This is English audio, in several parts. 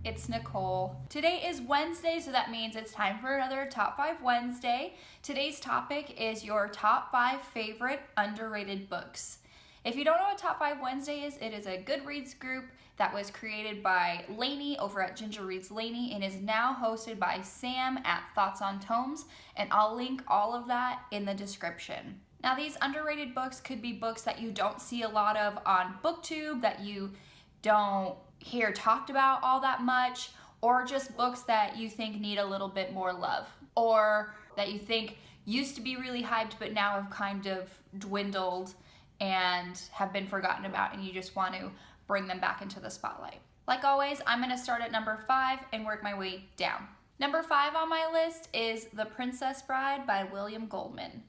it's Nicole. Today is Wednesday, so that means it's time for another Top 5 Wednesday. Today's topic is your top 5 favorite underrated books. If you don't know what Top 5 Wednesday is, it is a Goodreads group that was created by Lainey over at Ginger Reads Lainey and is now hosted by Sam at Thoughts on Tomes, and I'll link all of that in the description. Now, these underrated books could be books that you don't see a lot of on BookTube, that you don't hear talked about all that much, or just books that you think need a little bit more love, or that you think used to be really hyped but now have kind of dwindled and have been forgotten about, and you just want to bring them back into the spotlight. Like always, I'm going to start at number 5 and work my way down. Number 5 on my list is The Princess Bride by William Goldman.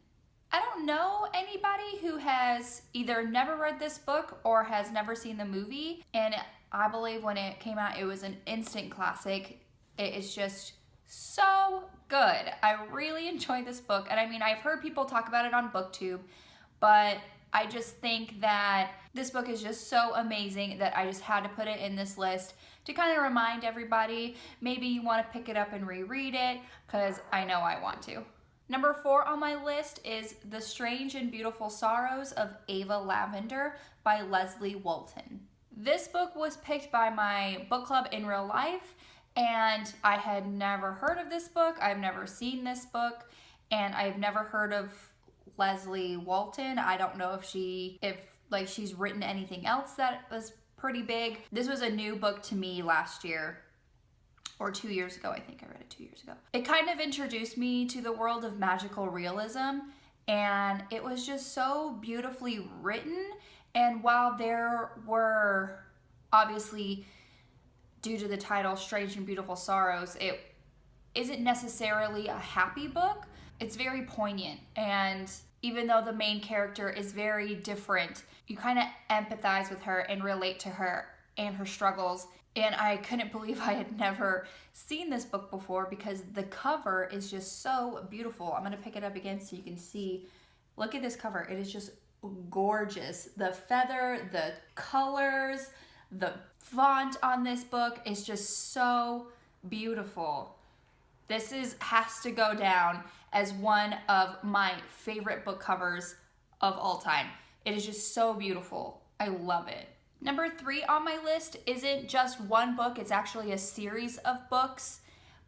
I don't know anybody who has either never read this book or has never seen the movie, and I believe when it came out it was an instant classic. It is just so good. I really enjoy this book, and I mean, I've heard people talk about it on BookTube, but I just think that this book is just so amazing that I just had to put it in this list to kind of remind everybody. Maybe you want to pick it up and reread it, because I know I want to. Number 4 on my list is The Strange and Beautiful Sorrows of Ava Lavender by Leslie Walton. This book was picked by my book club in real life, and I had never heard of this book. I've never seen this book, and I've never heard of Leslie Walton. I don't know if she's written anything else that was pretty big. This was a new book to me last year, or 2 years ago. I think I read it 2 years ago. It kind of introduced me to the world of magical realism, and it was just so beautifully written. And while there were, obviously, due to the title, Strange and Beautiful Sorrows, it isn't necessarily a happy book. It's very poignant, and even though the main character is very different, you kind of empathize with her and relate to her and her struggles. And I couldn't believe I had never seen this book before, because the cover is just so beautiful. I'm going to pick it up again so you can see. Look at this cover. It is just gorgeous. The feather, the colors, the font on this book is just so beautiful. This has to go down as one of my favorite book covers of all time. It is just so beautiful. I love it. Number 3 on my list isn't just one book, it's actually a series of books,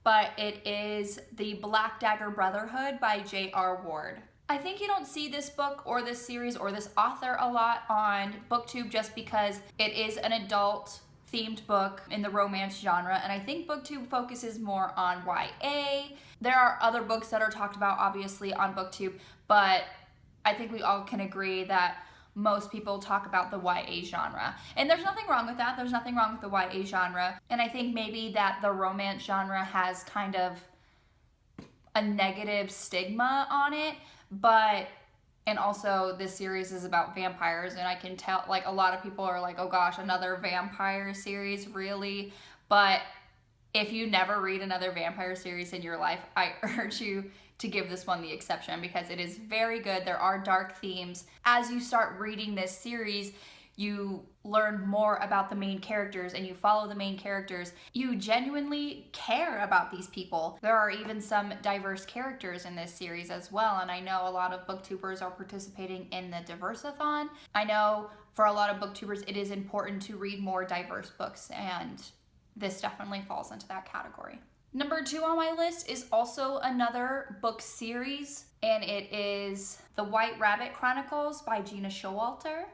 but it is the Black Dagger Brotherhood by J.R. Ward. I think you don't see this book or this series or this author a lot on BookTube, just because it is an adult themed book in the romance genre, and I think BookTube focuses more on YA. There are other books that are talked about obviously on BookTube, but I think we all can agree that most people talk about the YA genre. And there's nothing wrong with that. There's nothing wrong with the YA genre. And I think maybe that the romance genre has kind of a negative stigma on it, and also this series is about vampires, and I can tell, like, a lot of people are like, oh gosh, another vampire series, really? But if you never read another vampire series in your life, I urge you to give this one the exception, because it is very good. There are dark themes. As you start reading this series, you learn more about the main characters and you follow the main characters. You genuinely care about these people. There are even some diverse characters in this series as well, and I know a lot of booktubers are participating in the Diversathon. I know for a lot of booktubers it is important to read more diverse books, and this definitely falls into that category. Number 2 on my list is also another book series, and it is The White Rabbit Chronicles by Gina Showalter.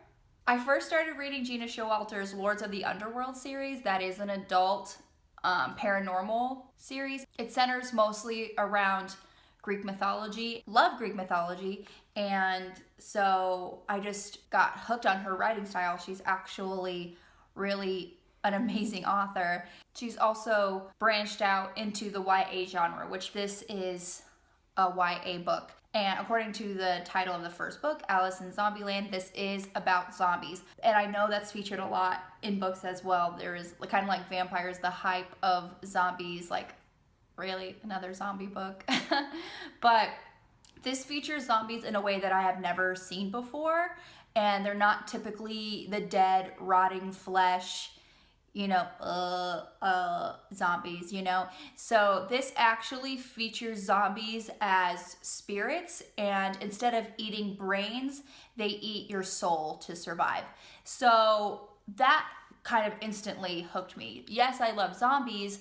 I first started reading Gina Showalter's Lords of the Underworld series. That is an adult paranormal series. It centers mostly around Greek mythology. Love Greek mythology, and so I just got hooked on her writing style. She's actually really an amazing author. She's also branched out into the YA genre, which this is a YA book. And according to the title of the first book, Alice in Zombieland, this is about zombies. And I know that's featured a lot in books as well. There is kind of like vampires, the hype of zombies, like, really, another zombie book? But this features zombies in a way that I have never seen before. And they're not typically the dead, rotting flesh, zombies, So this actually features zombies as spirits, and instead of eating brains, they eat your soul to survive. So that kind of instantly hooked me. Yes, I love zombies,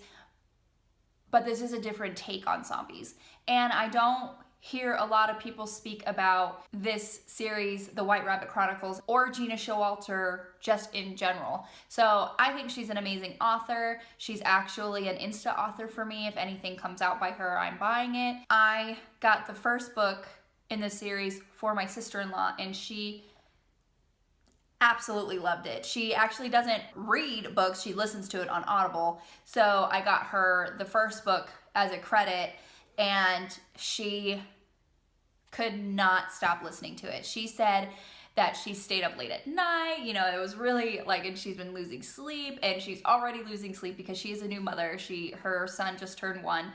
but this is a different take on zombies. And I don't hear a lot of people speak about this series, The White Rabbit Chronicles, or Gina Showalter just in general. So I think she's an amazing author. She's actually an Insta author for me. If anything comes out by her, I'm buying it. I got the first book in the series for my sister-in-law, and she absolutely loved it. She actually doesn't read books, she listens to it on Audible. So I got her the first book as a credit, and she could not stop listening to it. She said that she stayed up late at night, it was really and she's been losing sleep, and she's already losing sleep because she is a new mother. Her son just turned 1.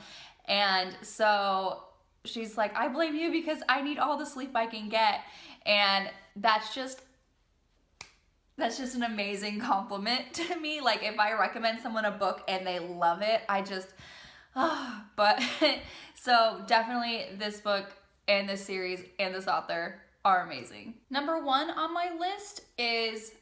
And so she's like, I blame you because I need all the sleep I can get. And that's just an amazing compliment to me. If I recommend someone a book and they love it, but so definitely this book and this series and this author are amazing. Number 1 on my list is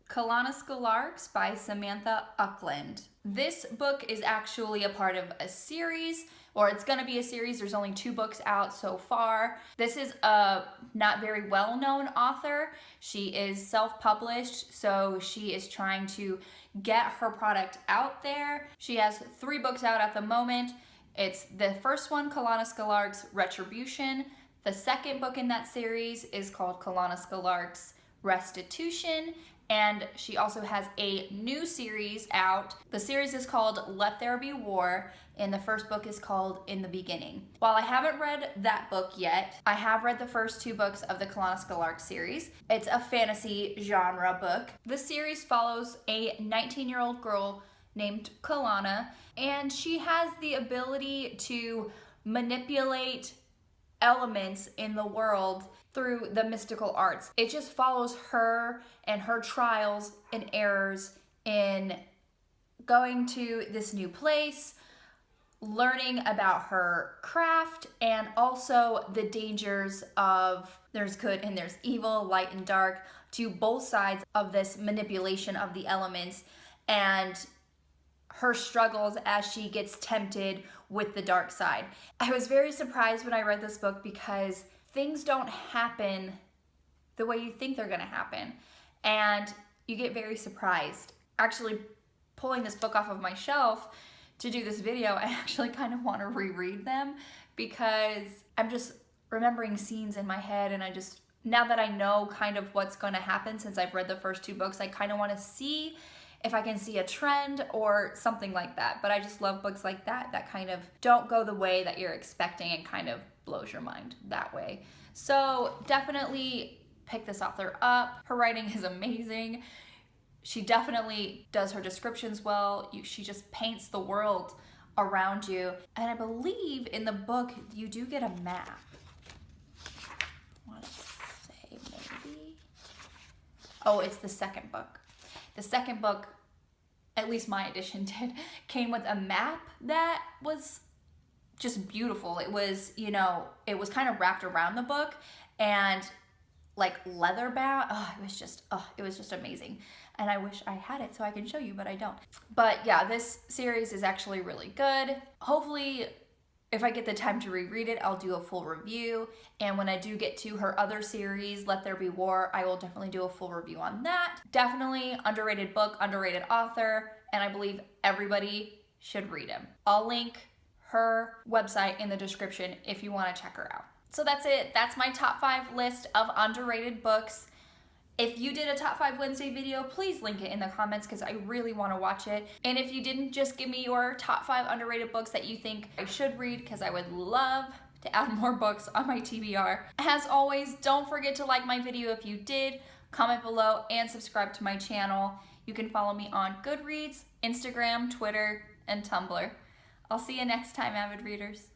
Kalina School of Art by Samantha Uckland. This book is actually a part of a series, or it's gonna be a series. There's only 2 books out so far. This is a not very well-known author. She is self-published, so she is trying to get her product out there. She has 3 books out at the moment. It's the first one, Kalina School of Art's Retribution. The second book in that series is called Kalina School of Art's Restitution. And she also has a new series out. The series is called Let There Be War, and the first book is called In the Beginning. While I haven't read that book yet, I have read the first 2 books of the Kalina School of Art series. It's a fantasy genre book. This series follows a 19-year-old girl named Kalina, and she has the ability to manipulate elements in the world through the mystical arts. It just follows her and her trials and errors in going to this new place, learning about her craft, and also the dangers of there's good and there's evil, light and dark, to both sides of this manipulation of the elements, and her struggles as she gets tempted with the dark side. I was very surprised when I read this book because things don't happen the way you think they're gonna happen, and you get very surprised. Actually, pulling this book off of my shelf to do this video, I actually kind of want to reread them because I'm just remembering scenes in my head, and now that I know kind of what's gonna happen since I've read the first 2 books, I kind of want to see if I can see a trend or something like that. But I just love books like that kind of don't go the way that you're expecting and kind of blows your mind that way. So definitely pick this author up. Her writing is amazing. She definitely does her descriptions well. She just paints the world around you. And I believe in the book you do get a map. I want to say maybe. Oh, it's the second book. The second book, at least my edition did, came with a map that was just beautiful. It was, it was kind of wrapped around the book and leather bound. It was just amazing. And I wish I had it so I can show you, but I don't. But yeah, this series is actually really good. Hopefully, if I get the time to reread it, I'll do a full review. And when I do get to her other series, Let There Be War, I will definitely do a full review on that. Definitely underrated book, underrated author, and I believe everybody should read him. I'll link her website in the description if you want to check her out. So that's it. That's my top 5 list of underrated books. If you did a top 5 Wednesday video, please link it in the comments because I really want to watch it. And if you didn't, just give me your top 5 underrated books that you think I should read because I would love to add more books on my TBR. As always, don't forget to like my video if you did, comment below, and subscribe to my channel. You can follow me on Goodreads, Instagram, Twitter, and Tumblr. I'll see you next time, avid readers.